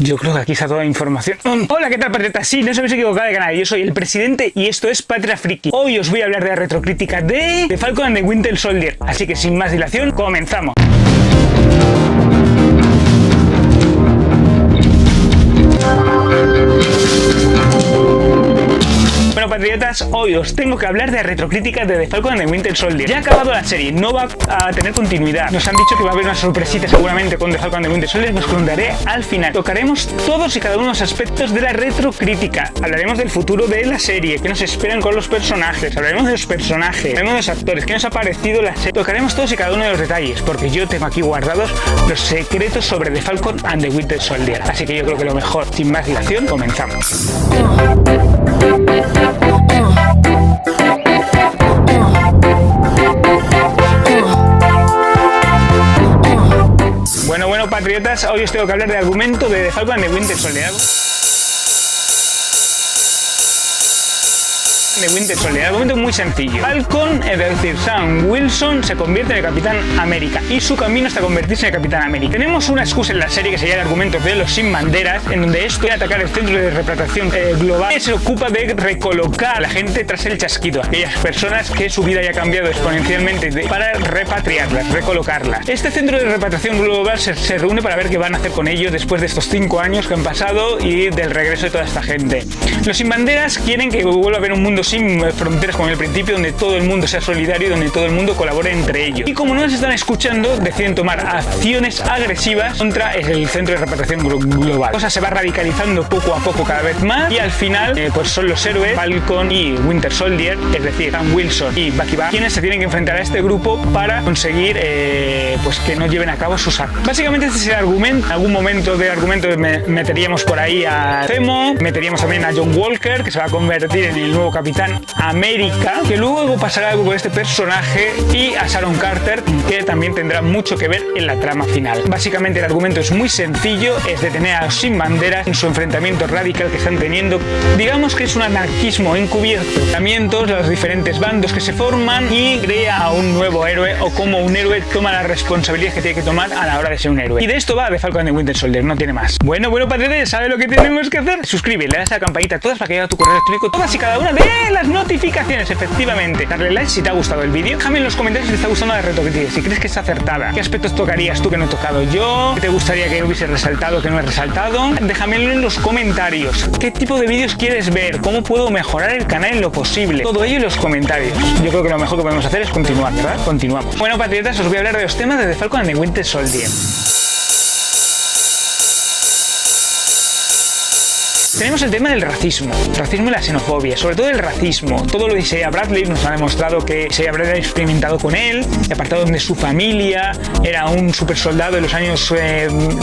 Yo creo que aquí está toda la información. Hola, ¿qué tal, patriotas? Sí, no os habéis equivocado de canal. Yo soy el presidente y esto es Patria Friki. Hoy os voy a hablar de la retrocrítica de The Falcon and the Winter Soldier. Así que sin más dilación, comenzamos. Bueno, patriotas, hoy os tengo que hablar de retrocrítica de The Falcon and the Winter Soldier. Ya ha acabado la serie, no va a tener continuidad. Nos han dicho que va a haber una sorpresita seguramente con The Falcon and the Winter Soldier, os contaré al final. Tocaremos todos y cada uno de los aspectos de la retrocrítica. Hablaremos del futuro de la serie, qué nos esperan con los personajes, hablaremos de los personajes, hablaremos de los actores, qué nos ha parecido la serie. Tocaremos todos y cada uno de los detalles, porque yo tengo aquí guardados los secretos sobre The Falcon and the Winter Soldier. Así que yo creo que lo mejor, sin más dilación, comenzamos. Bueno, patriotas, hoy os tengo que hablar del argumento de The Falcon and the Winter Soldier. El argumento es muy sencillo. Falcon, es decir, Sam Wilson, se convierte en el Capitán América y su camino hasta convertirse en el Capitán América. Tenemos una excusa en la serie que sería el argumento de los sin banderas, en donde esto es atacar el centro de repatriación global, que se ocupa de recolocar a la gente tras el chasquido, aquellas personas que su vida haya cambiado exponencialmente para repatriarlas, recolocarlas. Este centro de repatriación global se reúne para ver qué van a hacer con ellos después de estos 5 años que han pasado y del regreso de toda esta gente. Los sin banderas quieren que vuelva a haber un mundo sin fronteras como en el principio, donde todo el mundo sea solidario y donde todo el mundo colabore entre ellos. Y como no nos están escuchando, deciden tomar acciones agresivas contra el centro de repatriación global. La cosa se va radicalizando poco a poco cada vez más y al final pues son los héroes Falcon y Winter Soldier, es decir, Sam Wilson y Bucky Barnes, quienes se tienen que enfrentar a este grupo para conseguir pues que no lleven a cabo sus actos. Básicamente este es el argumento. En algún momento del argumento meteríamos por ahí a Zemo, meteríamos también a John Walker, que se va a convertir en el nuevo Capitán América, que luego pasará algo con este personaje, y a Sharon Carter, que también tendrá mucho que ver en la trama final. Básicamente el argumento es muy sencillo, es detener a los sin banderas en su enfrentamiento radical que están teniendo. Digamos que es un anarquismo encubierto, también todos los diferentes bandos que se forman, y crea a un nuevo héroe, o como un héroe toma las responsabilidades que tiene que tomar a la hora de ser un héroe. Y de esto va The Falcon and the Winter Soldier, no tiene más. Bueno, patriotas, ¿sabes lo que tenemos que hacer? Suscríbete, le das a la campanita a todas para que llegue a tu correo electrónico todas y cada una de las notificaciones, efectivamente. Darle like si te ha gustado el vídeo. Déjame en los comentarios si te está gustando la retrocrítica, si crees que es acertada, qué aspectos tocarías tú que no he tocado yo, qué te gustaría que hubiese resaltado que no he resaltado. Déjamelo en los comentarios. ¿Qué tipo de vídeos quieres ver? ¿Cómo puedo mejorar el canal en lo posible? Todo ello en los comentarios. Yo creo que lo mejor que podemos hacer es continuar, ¿verdad? Continuamos. Bueno, patriotas, os voy a hablar de los temas de The Falcon and the Winter Soldier. Tenemos el tema del racismo y la xenofobia, sobre todo el racismo. Todo lo de Isaiah Bradley nos ha demostrado que Isaiah Bradley ha experimentado con él, apartado de su familia, era un super soldado en los años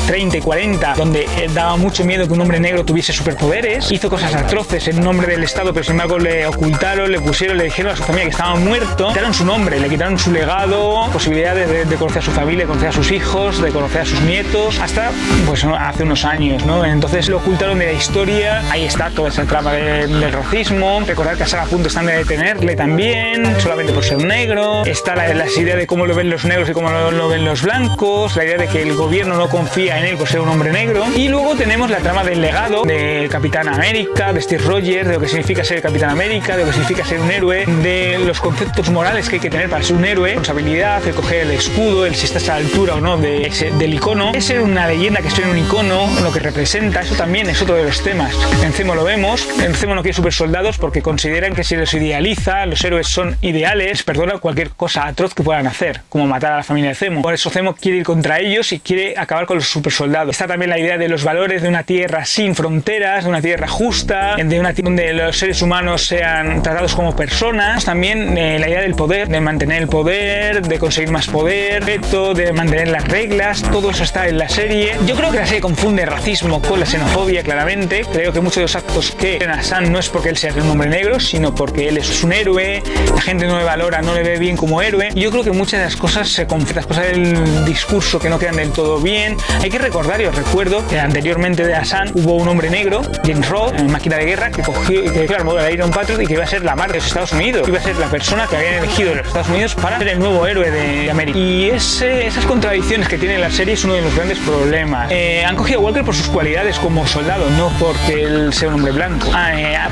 30 y 40, donde daba mucho miedo que un hombre negro tuviese superpoderes, hizo cosas atroces en nombre del Estado, pero sin embargo le ocultaron, le dijeron a su familia que estaba muerto, quitaron su nombre, le quitaron su legado, posibilidades de conocer a su familia, de conocer a sus hijos, de conocer a sus nietos, hasta pues hace unos años, ¿no? Entonces lo ocultaron de la historia. Ahí está toda esa trama del racismo. Recordad que a punto están de detenerle también, solamente por ser negro. Está las ideas de cómo lo ven los negros y cómo lo ven los blancos. La idea de que el gobierno no confía en él por ser un hombre negro. Y luego tenemos la trama del legado del Capitán América, de Steve Rogers, de lo que significa ser el Capitán América, de lo que significa ser un héroe, de los conceptos morales que hay que tener para ser un héroe, responsabilidad, el coger el escudo, el si estás a la altura o no del icono. Es ser una leyenda, que ser un icono, lo que representa. Eso también es otro de los temas. En Zemo lo vemos. En Zemo no quiere super soldados porque consideran que si los idealiza, los héroes son ideales, perdona cualquier cosa atroz que puedan hacer, como matar a la familia de Zemo. Por eso Zemo quiere ir contra ellos y quiere acabar con los super soldados. Está también la idea de los valores de una tierra sin fronteras, de una tierra justa, de una tierra donde los seres humanos sean tratados como personas. También la idea del poder, de mantener el poder, de conseguir más poder, de mantener las reglas. Todo eso está en la serie. Yo creo que la serie confunde racismo con la xenofobia, claramente. Creo que muchos de los actos que tienen a Sam no es porque él sea un hombre negro, sino porque él es un héroe, la gente no le valora, no le ve bien como héroe. Y yo creo que muchas de las cosas se confunden, las cosas del discurso que no quedan del todo bien. Hay que recordar, y os recuerdo, que anteriormente de Sam hubo un hombre negro, James Rhodes, en Máquina de Guerra, que cogió la armadura de Iron Patriot y que iba a ser la marca de los Estados Unidos. Iba a ser la persona que habían elegido de los Estados Unidos para ser el nuevo héroe de América. Y esas contradicciones que tiene la serie es uno de los grandes problemas. Han cogido a Walker por sus cualidades como soldado, no porque él sea un hombre blanco.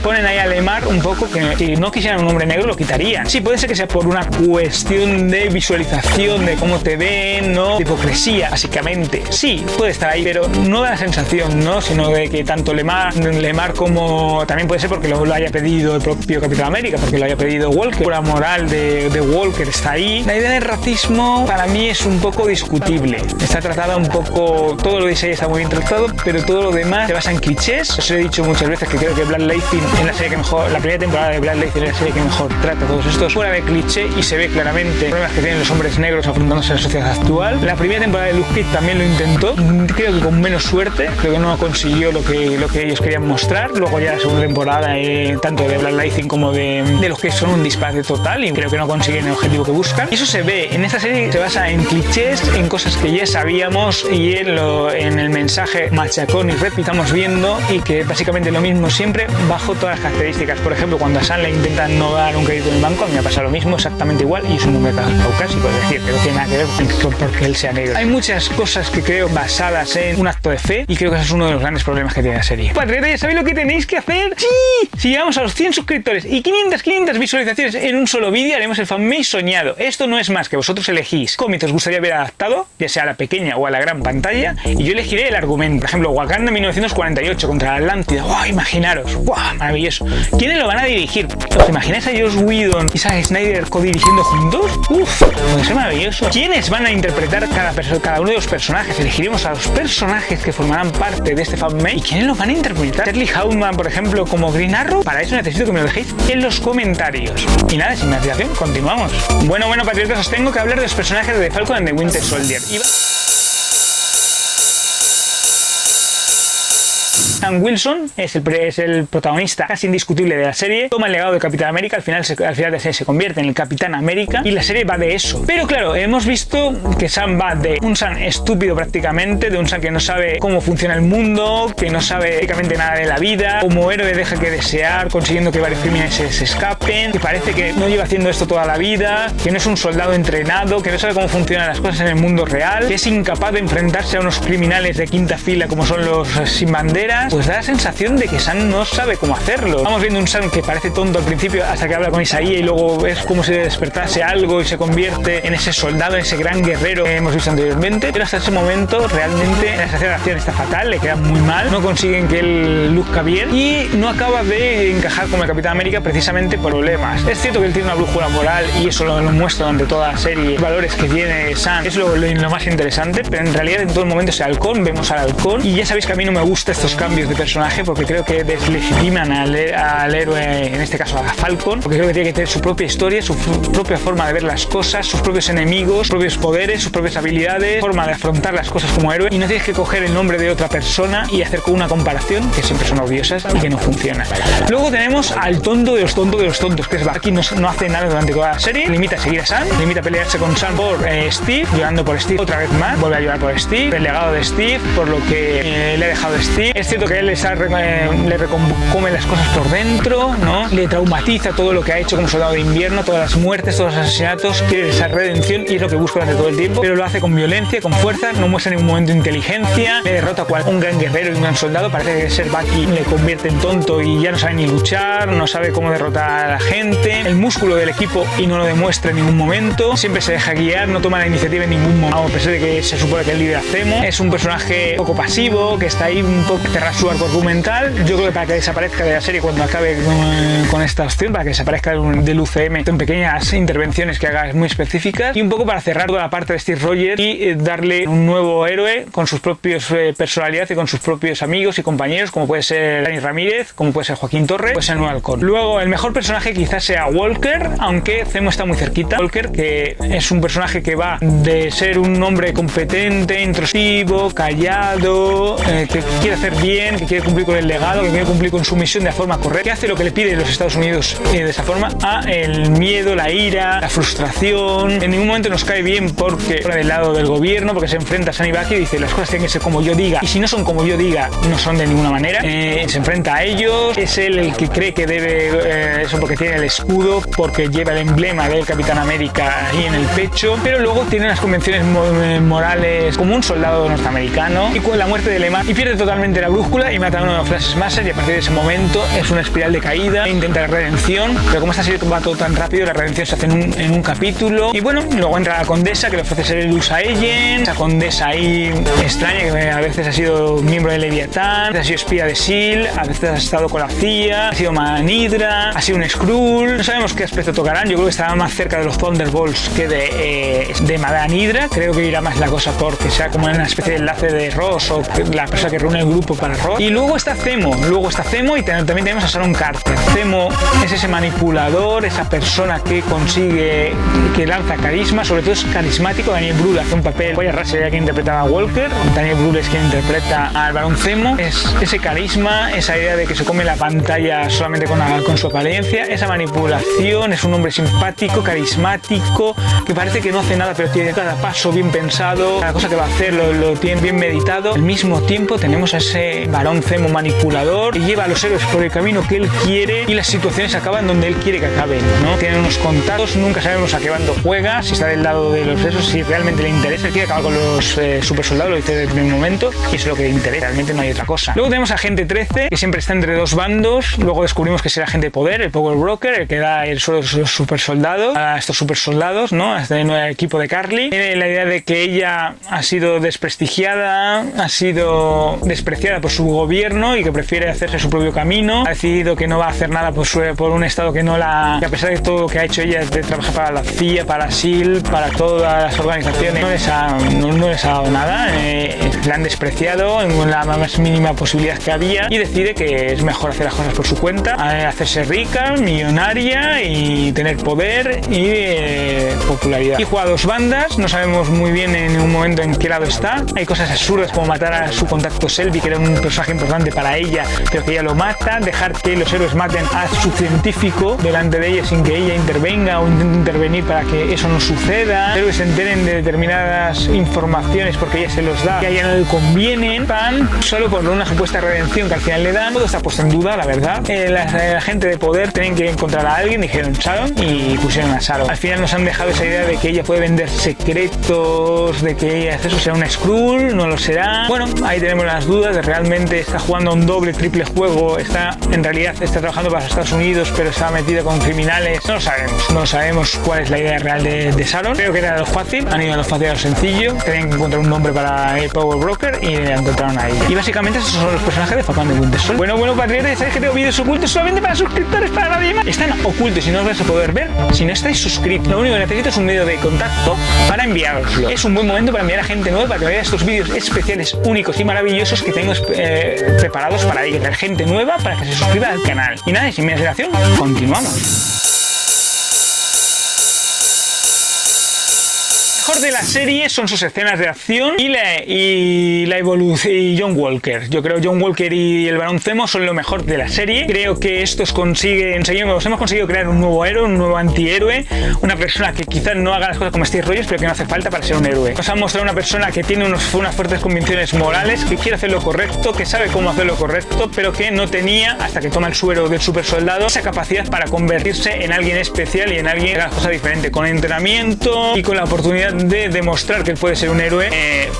Ponen ahí a Lemar un poco que si no quisieran un hombre negro lo quitarían. Sí, puede ser que sea por una cuestión de visualización, de cómo te ven, ¿no? De hipocresía, básicamente. Sí, puede estar ahí, pero no da la sensación, ¿no? Sino de que tanto Lemar como... También puede ser porque lo haya pedido el propio Capitán América, porque lo haya pedido Walker. La moral de Walker está ahí. La idea del racismo para mí es un poco discutible. Está tratada un poco... Todo lo de Isaiah está muy bien tratado, pero todo lo demás se basa en clichés. Os he dicho muchas veces que creo que Black Lightning es la serie que mejor... La primera temporada de Black Lightning es la serie que mejor trata todos estos fuera de cliché y se ve claramente los problemas que tienen los hombres negros afrontándose a la sociedad actual. La primera temporada de Luke Cage también lo intentó, creo que con menos suerte, creo que no consiguió lo que ellos querían mostrar. Luego ya la segunda temporada, tanto de Black Lightning como de Luke Cage, son un disparate total y creo que no consiguen el objetivo que buscan. Y eso se ve en esta serie, se basa en clichés, en cosas que ya sabíamos y en el mensaje machacón y red que estamos viendo, y que básicamente lo mismo siempre bajo todas las características. Por ejemplo, cuando a Sam le intentan no dar un crédito en el banco, a mí me ha pasado lo mismo, exactamente igual, y es un hombre caucásico, es decir, que no tiene nada que ver porque él sea negro. Hay muchas cosas que creo basadas en un acto de fe, y creo que ese es uno de los grandes problemas que tiene la serie. Patriota, ¿ya sabéis lo que tenéis que hacer? ¡Sí! Si llegamos a los 100 suscriptores y 500 visualizaciones en un solo vídeo, haremos el fanmade soñado. Esto no es más que vosotros elegís cómics os gustaría ver adaptado, ya sea a la pequeña o a la gran pantalla, y yo elegiré el argumento. Por ejemplo, Wakanda 1948 contra la Atlántida. ¡Wow! Imaginaros. ¡Wow! Maravilloso. ¿Quiénes lo van a dirigir? ¿Os imagináis a Joss Whedon y Zack Snyder co-dirigiendo juntos? ¡Uf! Puede ser maravilloso. ¿Quiénes van a interpretar cada uno de los personajes? Elegiremos a los personajes que formarán parte de este fanmade. ¿Y quiénes los van a interpretar? Charlie Hunnam, por ejemplo, como Green Arrow. Para eso necesito que me lo dejéis en los comentarios. Y nada, sin más dilación, continuamos. Bueno, patriotas, os tengo que hablar de los personajes de Falcon and the Winter Soldier. Sam Wilson es el protagonista casi indiscutible de la serie. Toma el legado de Capitán América, al final de la serie se convierte en el Capitán América y la serie va de eso. Pero claro, hemos visto que Sam va de un Sam estúpido prácticamente, de un Sam que no sabe cómo funciona el mundo, que no sabe prácticamente nada de la vida, como héroe deja que desear, consiguiendo que varios crímenes se escapen, que parece que no lleva haciendo esto toda la vida, que no es un soldado entrenado, que no sabe cómo funcionan las cosas en el mundo real, que es incapaz de enfrentarse a unos criminales de quinta fila como son los sin banderas. Pues da la sensación de que Sam no sabe cómo hacerlo. Vamos viendo un Sam que parece tonto al principio hasta que habla con Isaiah y luego es como si despertase algo y se convierte en ese soldado, en ese gran guerrero que hemos visto anteriormente. Pero hasta ese momento realmente la escena de acción está fatal, le queda muy mal, no consiguen que él luzca bien y no acaba de encajar como el Capitán América precisamente por problemas. Es cierto que él tiene una brújula moral y eso lo muestra durante toda la serie. Los valores que tiene Sam es lo más interesante, pero en realidad en todo el momento ese halcón, vemos al halcón y ya sabéis que a mí no me gustan estos cambios de personaje porque creo que deslegitiman al héroe, en este caso a Falcon, porque creo que tiene que tener su propia historia, su propia forma de ver las cosas, sus propios enemigos, sus propios poderes, sus propias habilidades, forma de afrontar las cosas como héroe, y no tienes que coger el nombre de otra persona y hacer con una comparación que siempre son obviosas y que no funciona. Luego tenemos al tonto de los tontos, que es Bucky. No hace nada durante toda la serie, limita a seguir a Sam, limita a pelearse con Sam por Steve, llorando por Steve otra vez más, vuelve a llorar por Steve, el legado de Steve, por lo que le ha dejado Steve. Es cierto que él le recompone las cosas por dentro, ¿no? Le traumatiza todo lo que ha hecho como soldado de invierno, todas las muertes, todos los asesinatos, quiere esa redención y es lo que busca durante todo el tiempo, pero lo hace con violencia, con fuerza, no muestra en ningún momento inteligencia, le derrota a un gran guerrero y un gran soldado. Parece que ser Bucky le convierte en tonto y ya no sabe ni luchar, no sabe cómo derrotar a la gente, el músculo del equipo y no lo demuestra en ningún momento, siempre se deja guiar, no toma la iniciativa en ningún momento, a pesar de que se supone que el líder hacemos. Es un personaje poco pasivo, que está ahí un poco cerrar su arco argumental. Yo creo que para que desaparezca de la serie cuando acabe con esta opción, para que desaparezca del UCM en pequeñas intervenciones que haga muy específicas, y un poco para cerrar toda la parte de Steve Rogers y darle un nuevo héroe con sus propios personalidades y con sus propios amigos y compañeros, como puede ser Dani Ramírez, como puede ser Joaquín Torres, puede ser Nuevo Halcón. Luego el mejor personaje quizás sea Walker, aunque Zemo está muy cerquita. Walker, que es un personaje que va de ser un hombre competente, introspectivo, callado, que quiere hacer bien bien, que quiere cumplir con el legado, que quiere cumplir con su misión de la forma correcta, que hace lo que le pide los Estados Unidos de esa forma, a el miedo, la ira, la frustración. En ningún momento nos cae bien porque fuera del lado del gobierno, porque se enfrenta a Sunny Bucky y dice las cosas tienen que ser como yo diga, y si no son como yo diga, no son de ninguna manera. Se enfrenta a ellos, es él el que cree que debe eso porque tiene el escudo, porque lleva el emblema del Capitán América ahí en el pecho, pero luego tiene unas convenciones morales como un soldado norteamericano, y con la muerte de Lema y pierde totalmente la brújula y mata a uno de los Flashes Master, y a partir de ese momento es una espiral de caída, intenta la redención, pero como esta serie va todo tan rápido, la redención se hace en un capítulo. Y bueno, luego entra la condesa que le ofrece ser el USA Agent, esa condesa ahí extraña que a veces ha sido miembro de Leviatán, a veces ha sido espía de S.H.I.E.L.D., a veces ha estado con la CIA, ha sido Madame Hydra, ha sido un Skrull. No sabemos qué aspecto tocarán, yo creo que estará más cerca de los Thunderbolts que de Madame Hydra. Creo que irá más la cosa porque sea como una especie de enlace de Ross o la persona que reúne el grupo para Ross. Y luego está Zemo y también tenemos a Sharon Carter. Zemo es ese manipulador, esa persona que consigue, que lanza carisma, sobre todo es carismático. Daniel Brühl hace un papel, Wyatt Russell era quien interpretaba a Walker, Daniel Brühl es quien interpreta al Barón Zemo. Es ese carisma, esa idea de que se come la pantalla solamente con su apariencia, esa manipulación, es un hombre simpático, carismático, que parece que no hace nada, pero tiene cada paso bien pensado, cada cosa que va a hacer lo tiene bien meditado. Al mismo tiempo tenemos a ese Barón Zemo manipulador que lleva a los héroes por el camino que él quiere y las situaciones acaban donde él quiere que acaben, ¿no? Tiene unos contactos, nunca sabemos a qué bando juega, si está del lado de los esos, si realmente le interesa. Él quiere acabar con los super soldados, lo dice desde el primer momento, y eso es lo que le interesa, realmente no hay otra cosa. Luego tenemos a Agente 13, que siempre está entre dos bandos. Luego descubrimos que es el agente de poder, el Power Broker, el que da el sueldo a los super soldados, a estos super soldados, ¿no? A este nuevo equipo de Carly. Tiene la idea de que ella ha sido desprestigiada, ha sido despreciada por su gobierno y que prefiere hacerse su propio camino. Ha decidido que no va a hacer nada por un estado que no la... que a pesar de todo lo que ha hecho ella, de trabajar para la CIA, para S.H.I.E.L.D., para todas las organizaciones, no les ha dado nada. La han despreciado en la más mínima posibilidad que había y decide que es mejor hacer las cosas por su cuenta, hacerse rica, millonaria y tener poder y popularidad. Y juega a dos bandas, no sabemos muy bien en un momento en qué lado está. Hay cosas absurdas como matar a su contacto Selby, que era un personaje importante para ella, pero que ella lo mata, dejar que los héroes maten a su científico delante de ella sin que ella intervenga o intente intervenir para que eso no suceda. Los héroes se enteren de determinadas informaciones porque ella se los da y a ella no le convienen, van solo por una supuesta redención que al final le dan. Todo está puesto en duda, la verdad. La gente de poder tienen que encontrar a alguien, dijeron Sharon y pusieron a Sharon. Al final nos han dejado esa idea de que ella puede vender secretos, de que ella eso sea una Skrull, no lo será. Bueno, ahí tenemos las dudas de realmente está jugando un doble, triple juego, en realidad está trabajando para los Estados Unidos, pero está metida con criminales. No sabemos cuál es la idea real de Sharon. Creo que era lo fácil, han ido a lo fácil a lo sencillo. Tenían que encontrar un nombre para el Power Broker y la encontraron a ella. Y básicamente esos son los personajes de Falcon de Winter Soldier. Bueno, patriotas, ¿sabéis que tengo vídeos ocultos solamente para suscriptores, para nadie más? Están ocultos y no los vais a poder ver si no estáis suscritos. Lo único que necesito es un medio de contacto para enviaroslo. Es un buen momento para enviar a gente nueva, para que vea estos vídeos especiales, únicos y maravillosos que tengo preparados para llegar gente nueva, para que se suscriba al canal. Y nada, sin más dilación, continuamos. Mejor de la serie son sus escenas de acción y la evolución y John Walker. Yo creo que John Walker y el Barón Zemo son lo mejor de la serie. Creo que estos hemos conseguido crear un nuevo héroe, un nuevo antihéroe, una persona que quizás no haga las cosas como Steve Rogers, pero que no hace falta para ser un héroe. Nos han mostrado una persona que tiene unas fuertes convicciones morales, que quiere hacer lo correcto, que sabe cómo hacer lo correcto, pero que no tenía, hasta que toma el suero del super soldado, esa capacidad para convertirse en alguien especial y en alguien que haga cosas diferentes. Con entrenamiento y con la oportunidad de demostrar que él puede ser un héroe,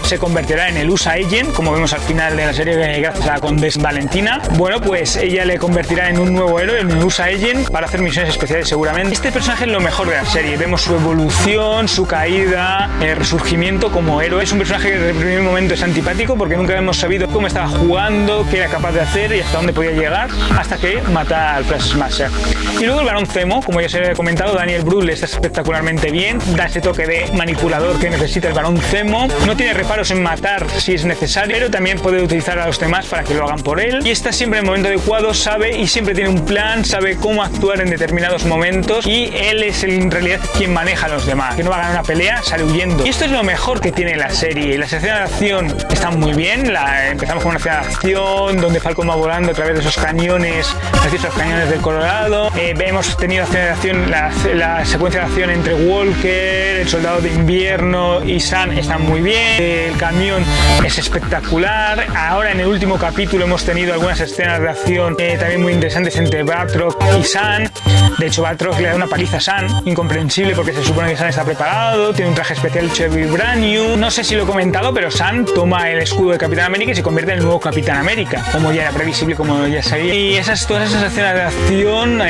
se convertirá en el USA Agent, como vemos al final de la serie, gracias a la Condesa Valentina. Bueno, pues ella le convertirá en un nuevo héroe, en un USA Agent, para hacer misiones especiales seguramente. Este personaje es lo mejor de la serie. Vemos su evolución, su caída, el resurgimiento como héroe. Es un personaje que desde el primer momento es antipático porque nunca hemos sabido cómo estaba jugando, qué era capaz de hacer y hasta dónde podía llegar, hasta que mata al Flash Smasher. Y luego el Barón Zemo, como ya se ha comentado, Daniel Brühl está espectacularmente bien, da ese toque de manipulación manipulador que necesita el Barón Zemo. No tiene reparos en matar si es necesario, pero también puede utilizar a los demás para que lo hagan por él. Y está siempre en el momento adecuado, sabe y siempre tiene un plan, sabe cómo actuar en determinados momentos y él es en realidad quien maneja a los demás. Que no va a ganar una pelea, sale huyendo. Y esto es lo mejor que tiene la serie. Las escenas de acción están muy bien. Empezamos con una escena de acción donde Falcon va volando a través de esos cañones, esos cañones del Colorado. Hemos tenido escenas de acción, la secuencia de acción entre Walker, el Soldado de Invierno y Sam están muy bien. El camión es espectacular. Ahora en el último capítulo hemos tenido algunas escenas de acción también muy interesantes entre Batroc y Sam. De hecho, Batroc le da una paliza a Sam, incomprensible porque se supone que Sam está preparado, tiene un traje especial hecho de vibranium. No sé si lo he comentado, pero Sam toma el escudo de Capitán América y se convierte en el nuevo Capitán América, como ya era previsible, como ya sabía. Y todas esas escenas de acción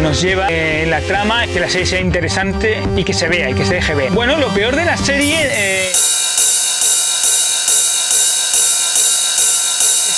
nos lleva en la trama que la serie sea interesante y que se vea y que se deje ver. Bueno, lo peor de la serie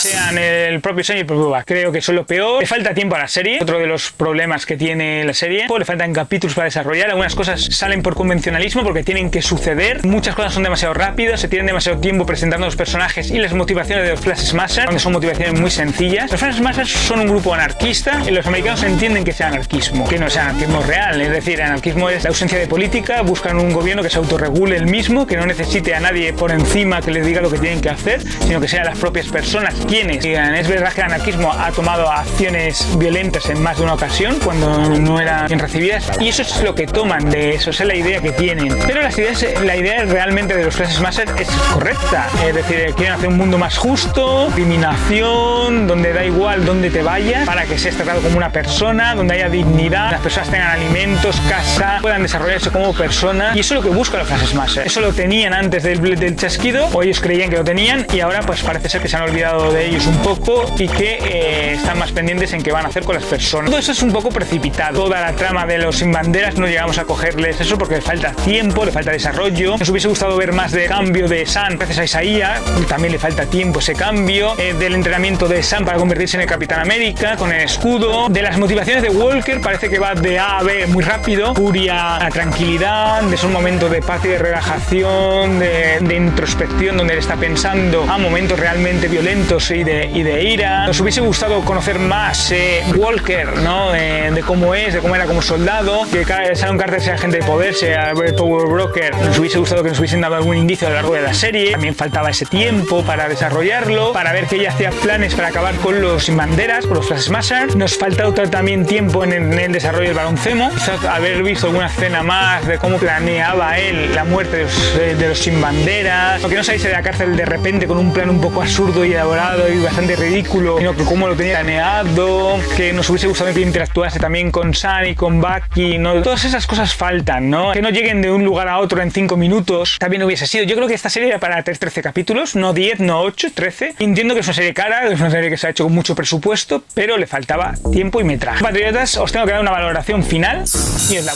sean el propio Sam y el propio Buck. Creo que eso es lo peor. Le falta tiempo a la serie. Otro de los problemas que tiene la serie. Le faltan capítulos para desarrollar. Algunas cosas salen por convencionalismo porque tienen que suceder. Muchas cosas son demasiado rápidas. Se tienen demasiado tiempo presentando los personajes y las motivaciones de los Flash Smashers, donde son motivaciones muy sencillas. Los Flash Smashers son un grupo anarquista y los americanos entienden que sea anarquismo, que no sea anarquismo real. Es decir, anarquismo es la ausencia de política. Buscan un gobierno que se autorregule el mismo, que no necesite a nadie por encima que les diga lo que tienen que hacer, sino que sean las propias personas quienes digan. Es verdad que el anarquismo ha tomado acciones violentas en más de una ocasión cuando no eran bien recibidas, y eso es lo que toman de eso, esa es la idea que tienen. Pero la idea realmente de los Flash Smashers es correcta, es decir, quieren hacer un mundo más justo, discriminación, donde da igual dónde te vayas, para que seas tratado como una persona, donde haya dignidad, las personas tengan alimentos, casa, puedan desarrollarse como personas, y eso es lo que buscan los Flash Smashers. Eso lo tenían antes del chasquido, o ellos creían que lo tenían, y ahora pues parece ser que se han olvidado de ellos un poco y que están más pendientes en qué van a hacer con las personas. Todo eso es un poco precipitado. Toda la trama de los sin banderas no llegamos a cogerles eso porque le falta tiempo, le falta desarrollo. Nos hubiese gustado ver más de cambio de Sam gracias a Isaiah, también le falta tiempo ese cambio, del entrenamiento de Sam para convertirse en el Capitán América con el escudo, de las motivaciones de Walker, parece que va de A a B muy rápido, furia a tranquilidad, de esos momentos de paz y de relajación, de introspección donde él está pensando a momentos realmente violentos y de ira. Nos hubiese gustado conocer más Walker, ¿no? De cómo es, de cómo era como soldado, que Sharon Carter sea agente de poder, sea Power Broker. Nos hubiese gustado que nos hubiesen dado algún indicio a lo largo de la serie. También faltaba ese tiempo para desarrollarlo, para ver que ella hacía planes para acabar con los sin banderas, con los Flash Smashers. Nos faltaba también tiempo en el desarrollo del Barón Zemo, quizás haber visto alguna escena más de cómo planeaba él la muerte de los sin banderas, o que no saliese de la cárcel de repente con un plan un poco absurdo y elaborado y bastante ridículo, sino que cómo lo tenía planeado, que nos hubiese gustado que interactuase también con Sam y con Bucky, ¿no? Todas esas cosas faltan, ¿no? Que no lleguen de un lugar a otro en 5 minutos, también hubiese sido. Yo creo que esta serie era para 13 capítulos, no 10, no 8, 13. Entiendo que es una serie cara, es una serie que se ha hecho con mucho presupuesto, pero le faltaba tiempo y metraje. Patriotas, os tengo que dar una valoración final y es la...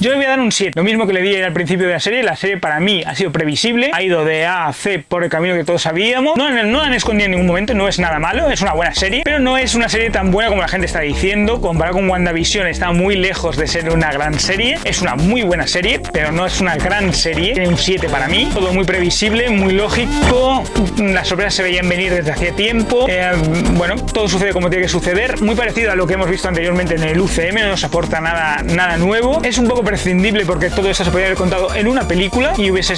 Yo le voy a dar un 7, lo mismo que le di al principio de la serie. La serie para mí ha sido previsible, ha ido de A a C por el camino que todos sabíamos. No han escondido en ningún momento, no es nada malo, es una buena serie, pero no es una serie tan buena como la gente está diciendo. Comparado con WandaVision está muy lejos de ser una gran serie. Es una muy buena serie, pero no es una gran serie. Tiene un 7 para mí, todo muy previsible, muy lógico, las sorpresas se veían venir desde hacía tiempo. Bueno, todo sucede como tiene que suceder, muy parecido a lo que hemos visto anteriormente en el UCM, no nos aporta nada nuevo. Es un poco prescindible porque todo eso se podría haber contado en una película y hubiese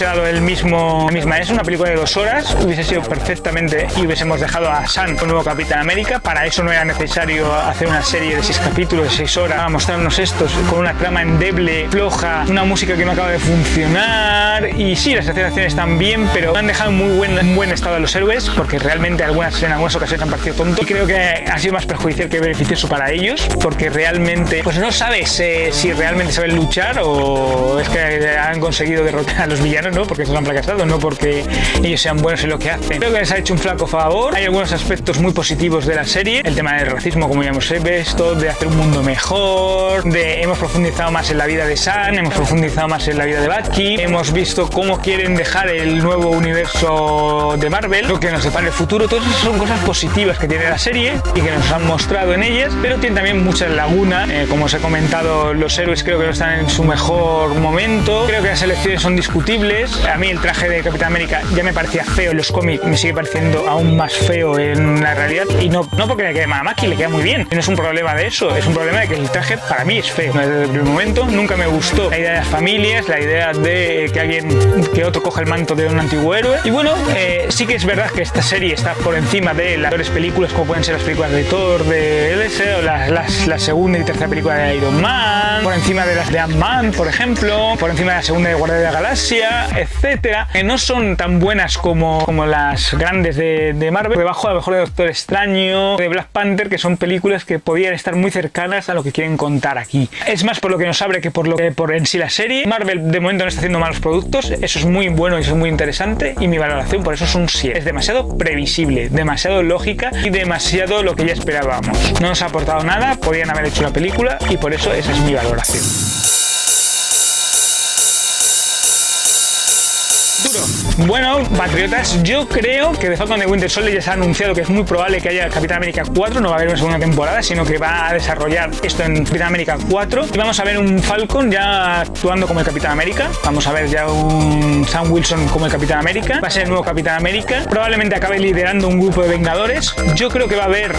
dado la misma es una película de 2 horas, hubiese sido perfectamente, y hubiésemos dejado a Sam con nuevo Capitán América. Para eso no era necesario hacer una serie de 6 capítulos de 6 horas, a mostrarnos estos con una trama endeble, floja, una música que no acaba de funcionar. Y sí, las escenas están bien, pero han dejado en buen estado a los héroes, porque realmente en algunas ocasiones han parecido tontos, y creo que ha sido más perjudicial que beneficioso para ellos, porque realmente pues no sabes si realmente saben luchar o es que han conseguido derrotar a los villanos, ¿no? Porque estos han fracasado, no porque ellos sean buenos en lo que hacen. Creo que les ha hecho un flaco favor. Hay algunos aspectos muy positivos de la serie. El tema del racismo, como ya hemos visto, de hacer un mundo mejor, hemos profundizado más en la vida de Sam, hemos profundizado más en la vida de Bucky, hemos visto cómo quieren dejar el nuevo universo de Marvel, lo que nos depara el futuro. Todas esas son cosas positivas que tiene la serie y que nos han mostrado en ellas, pero tiene también muchas lagunas. Como os he comentado, los héroes creo que no están en su mejor momento. Creo que las elecciones son discutibles. A mí el traje de Capitán América ya me parecía feo en los cómics, me sigue pareciendo aún más feo en la realidad, y no porque le quede mal a Mackie, le queda muy bien. Y no es un problema de eso, es un problema de que el traje para mí es feo. Desde el primer momento nunca me gustó la idea de las familias, la idea de que otro coja el manto de un antiguo héroe. Y bueno, sí que es verdad que esta serie está por encima de las peores películas, como pueden ser las películas de Thor, de LS, o la segunda y tercera película de Iron Man, por encima de las de Ant-Man, por ejemplo, por encima de la segunda de Guardianes de la Galaxia, etcétera, que no son tan buenas como las grandes de Marvel, debajo a lo mejor de Doctor Extraño, de Black Panther, que son películas que podían estar muy cercanas a lo que quieren contar aquí. Es más por lo que nos abre que por en sí la serie. Marvel de momento no está haciendo malos productos, eso es muy bueno y eso es muy interesante, y mi valoración por eso es un 7. Es demasiado previsible, demasiado lógica y demasiado lo que ya esperábamos. No nos ha aportado nada, podían haber hecho la película y por eso esa es mi valoración. Bueno, patriotas, yo creo que The Falcon and the Winter Soldier ya se ha anunciado que es muy probable que haya Capitán América 4, no va a haber una segunda temporada, sino que va a desarrollar esto en Capitán América 4 y vamos a ver un Falcon ya actuando como el Capitán América, vamos a ver ya un Sam Wilson como el Capitán América, va a ser el nuevo Capitán América, probablemente acabe liderando un grupo de Vengadores. Yo creo que va a haber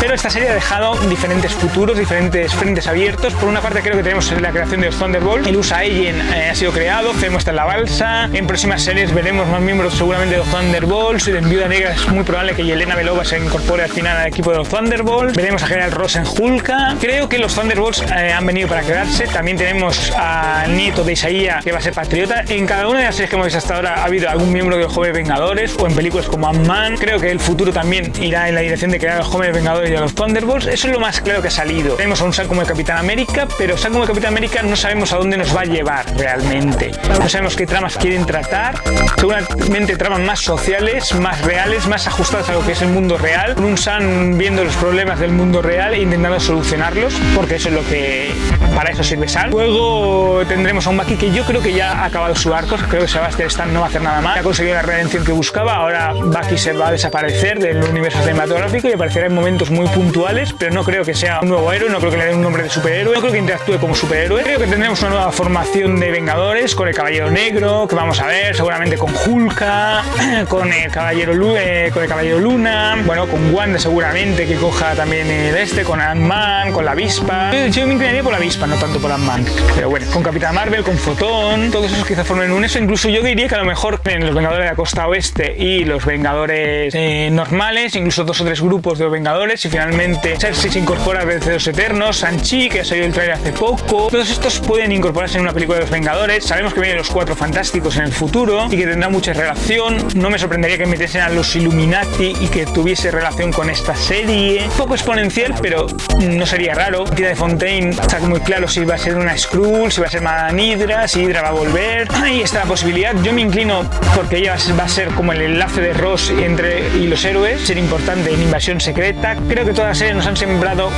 pero esta serie ha dejado diferentes futuros, diferentes frentes abiertos. Por una parte creo que tenemos la creación de los Thunderbolts, el USA Agent ha sido creado, Zemo está en la balsa, en próximas series veremos más miembros seguramente de los Thunderbolts, y en Viuda Negra es muy probable que Yelena Belova se incorpore al final al equipo de los Thunderbolts, veremos a General Ross en Hulka. Creo que los Thunderbolts han venido para quedarse. También tenemos al nieto de Isaías, que va a ser patriota. En cada una de las series que hemos visto hasta ahora ha habido algún miembro de los Jóvenes Vengadores, o en películas como Ant-Man. Creo que el futuro también irá en la dirección de crear a los Jóvenes Vengadores y a los Thunderbolts. Eso es lo más claro que ha salido. Tenemos a un Sam como el Capitán América, pero Sam como el Capitán América no sabemos a dónde nos va a llevar realmente. No sabemos qué tramas quieren tratar. Seguramente tramas más sociales, más reales, más ajustadas a lo que es el mundo real, con un Sam viendo los problemas del mundo real e intentando solucionarlos, porque eso es lo que para eso sirve Sam. Luego tendremos a un Bucky que yo creo que ya ha acabado su arco, creo que Sebastian Stan no va a hacer nada más, ha conseguido la redención que buscaba. Ahora Bucky se va a desaparecer del universo cinematográfico y aparecerá en momentos muy puntuales, pero no creo que sea un nuevo héroe, no creo que le den un nombre de superhéroe, no creo que interactúe como superhéroe. Creo que tendremos una nueva formación de Vengadores con el Caballero Negro, que vamos a ver seguramente con Hulka, con el Caballero Luna, bueno, con Wanda seguramente, que coja también con Ant-Man, con la Avispa. Yo me inclinaría por la Avispa, no tanto por Ant-Man, pero bueno, con Capitán Marvel, con Photon, todos esos quizás formen un eso. Incluso yo diría que a lo mejor en los Vengadores de la Costa Oeste y los Vengadores normales, incluso 2 o 3 grupos de los Vengadores, y finalmente Cersei se incorpora desde los Eternos, Shang-Chi, que ha salido el trailer hace poco. Todos estos pueden incorporarse en una película de los Vengadores. Sabemos que vienen los 4 Fantásticos en el futuro y que tendrá mucha relación. No me sorprendería que metiesen a los Illuminati y que tuviese relación con esta serie. Un poco exponencial, pero no sería raro. Tira de Fontaine está muy claro si va a ser una Skrull, si va a ser Madame Hydra, si Hydra va a volver. Ahí está la posibilidad. Yo me inclino porque ella va a ser como el enlace de Ross y los héroes, ser importante en Invasión Secreta. Creo que todas las series nos han sembrado,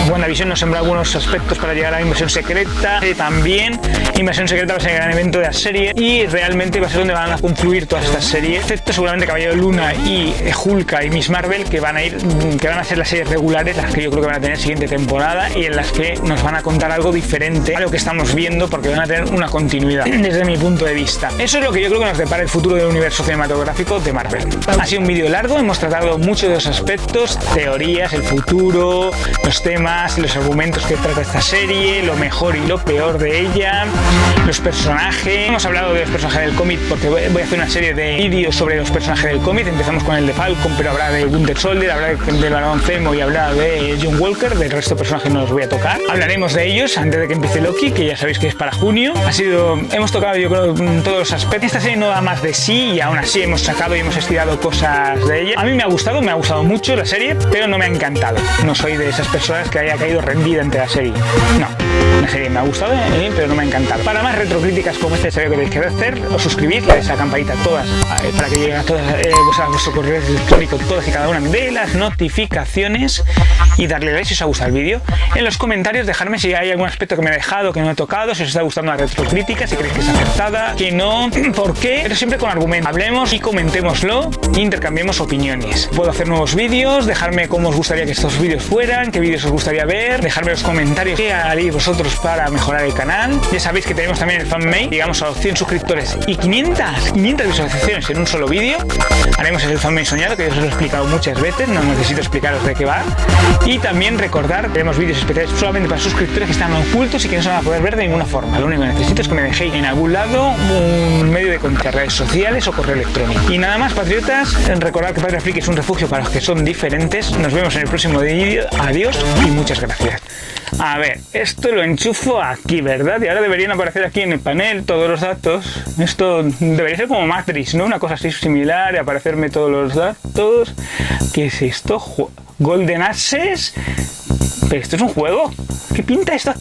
WandaVision nos sembró algunos aspectos para llegar a Invasión Secreta. También Invasión Secreta va a ser el gran evento de la serie y realmente va a ser donde van a confluir todas estas series, excepto seguramente Caballero Luna y Hulka y Miss Marvel, que van a ser las series regulares, las que yo creo que van a tener siguiente temporada y en las que nos van a contar algo diferente a lo que estamos viendo, porque van a tener una continuidad desde mi punto de vista. Eso es lo que yo creo que nos depara el futuro del universo cinematográfico de Marvel. Ha sido un vídeo largo, hemos tratado muchos de los aspectos, teorías, el futuro, los temas, los argumentos que trata esta serie, lo mejor y lo peor de ella, los personajes. Hemos hablado de los personajes del cómic porque voy a hacer una serie de vídeos sobre los personajes del cómic. Empezamos con el de Falcon, pero habrá de Winter Soldier, habrá del Barón Zemo y habrá de John Walker. Del resto de personajes no los voy a tocar. Hablaremos de ellos antes de que empiece Loki, que ya sabéis que es para junio. Hemos tocado, yo creo, todos los aspectos. Esta serie no da más de sí y aún así hemos sacado y hemos estirado cosas de ella. A mí me ha gustado mucho la serie, pero no me ha encantado. No soy de esas personas que haya caído rendida ante la serie. No, la serie me ha gustado, pero no me ha encantado. Para más retrocríticas como este, sabéis que tenéis que hacer, os suscribís, le dais a la campanita todas para que lleguen a todas a vuestro correo electrónico todas y cada una de las notificaciones y darle like si os ha gustado el vídeo. En los comentarios dejarme si hay algún aspecto que me he dejado, que no he tocado, si os está gustando la retrocrítica, si creéis que es acertada, que no, por qué, pero siempre con argumentos. Hablemos y comentémoslo e intercambiemos opiniones. Puedo hacer nuevos vídeos, dejarme cómo os gustaría que estos vídeos fueran, qué vídeos os gustaría ver, dejarme en los comentarios qué haréis vosotros para mejorar el canal. Ya sabéis que tenemos también el fanmade, llegamos a los 100 suscriptores y 500 visualizaciones en un solo vídeo. Haremos el fanmade soñado, que yo os lo he explicado muchas veces, no necesito explicaros de qué va. Y también recordar, tenemos vídeos especiales solamente para suscriptores que están ocultos y que no se van a poder ver de ninguna forma. Lo único que necesito es que me dejéis en algún lado un medio de contacto, redes sociales o correo electrónico. Y nada más, patriotas, recordad que Patria Friki es un refugio para los que son diferentes. Nos vemos en el próximo vídeo. Adiós y muchas gracias. A ver, esto lo enchufo aquí, ¿verdad? Y ahora deberían aparecer aquí en el panel todos los datos. Esto debería ser como Matrix, ¿no? Una cosa así similar y aparecerme todos los datos. ¿Qué es esto? Golden Access. ¿Pero esto es un juego? ¿Qué pinta esto?